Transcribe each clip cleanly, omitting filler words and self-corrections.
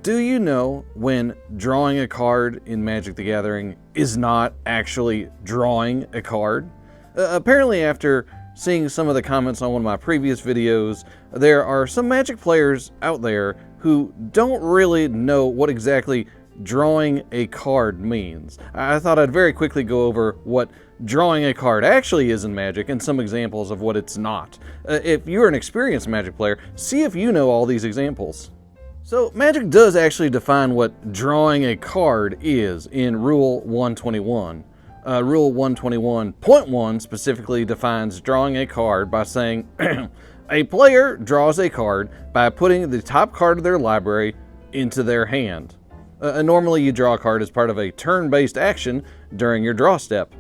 Do you know when drawing a card in Magic the Gathering is not actually drawing a card? Apparently, after seeing some of the comments on one of my previous videos, there are some Magic players out there who don't really know what exactly drawing a card means. I thought I'd very quickly go over what drawing a card actually is in Magic and some examples of what it's not. If you're an experienced Magic player, see if you know all these examples. So Magic does actually define what drawing a card is in Rule 121. Rule 121.1 specifically defines drawing a card by saying, a player draws a card by putting the top card of their library into their hand. Normally you draw a card as part of a turn-based action during your draw step.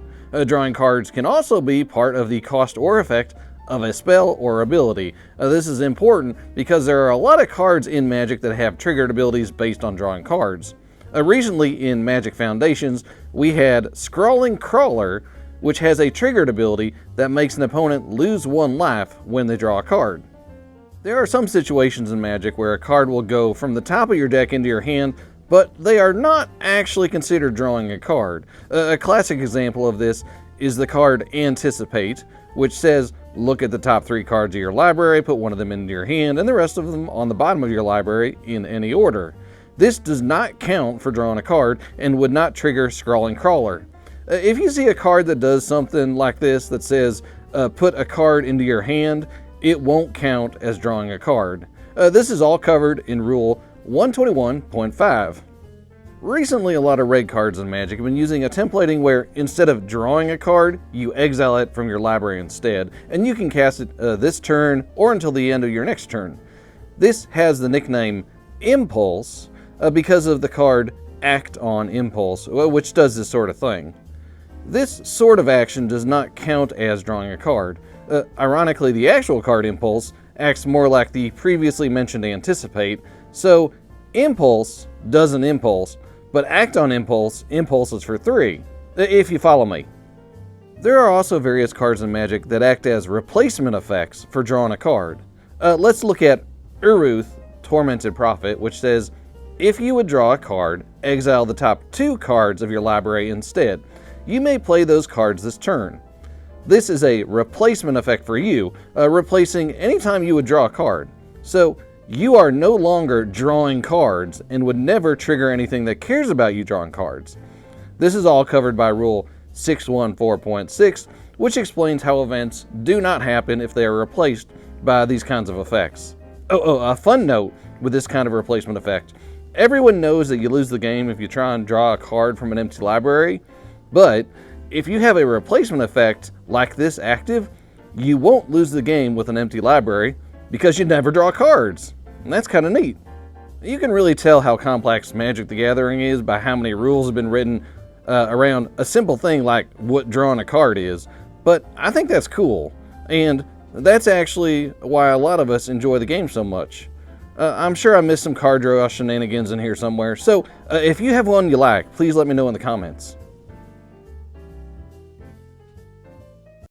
Drawing cards can also be part of the cost or effect of a spell or ability. This is important because there are a lot of cards in Magic that have triggered abilities based on drawing cards. Recently in Magic Foundations, we had Scrawling Crawler, which has a triggered ability that makes an opponent lose 1 life when they draw a card. There are some situations in Magic where a card will go from the top of your deck into your hand, but they are not actually considered drawing a card. A classic example of this is the card Anticipate, which says, look at the top 3 cards of your library, put one of them into your hand, and the rest of them on the bottom of your library in any order. This does not count for drawing a card and would not trigger Scrawling Crawler. If you see a card that does something like this that says, put a card into your hand, it won't count as drawing a card. This is all covered in Rule 121.5. Recently, a lot of red cards in Magic have been using a templating where instead of drawing a card, you exile it from your library instead, and you can cast it this turn or until the end of your next turn. This has the nickname Impulse because of the card Act on Impulse, which does this sort of thing. This sort of action does not count as drawing a card. Ironically, the actual card Impulse acts more like the previously mentioned Anticipate, so Impulse doesn't impulse, but Act on Impulse impulses for 3, if you follow me. There are also various cards in Magic that act as replacement effects for drawing a card. Let's look at Uruth, Tormented Prophet, which says, if you would draw a card, exile the top 2 cards of your library instead. You may play those cards this turn. This is a replacement effect for you, replacing anytime you would draw a card. So you are no longer drawing cards and would never trigger anything that cares about you drawing cards. This is all covered by Rule 614.6, which explains how events do not happen if they are replaced by these kinds of effects. A fun note with this kind of replacement effect. Everyone knows that you lose the game if you try and draw a card from an empty library, but if you have a replacement effect like this active, you won't lose the game with an empty library because you never draw cards. And that's kind of neat. You can really tell how complex Magic the Gathering is by how many rules have been written around a simple thing like what drawing a card is, but I think that's cool, and that's actually why a lot of us enjoy the game so much. I'm sure I missed some card draw shenanigans in here somewhere, so if you have one you like, please let me know in the comments.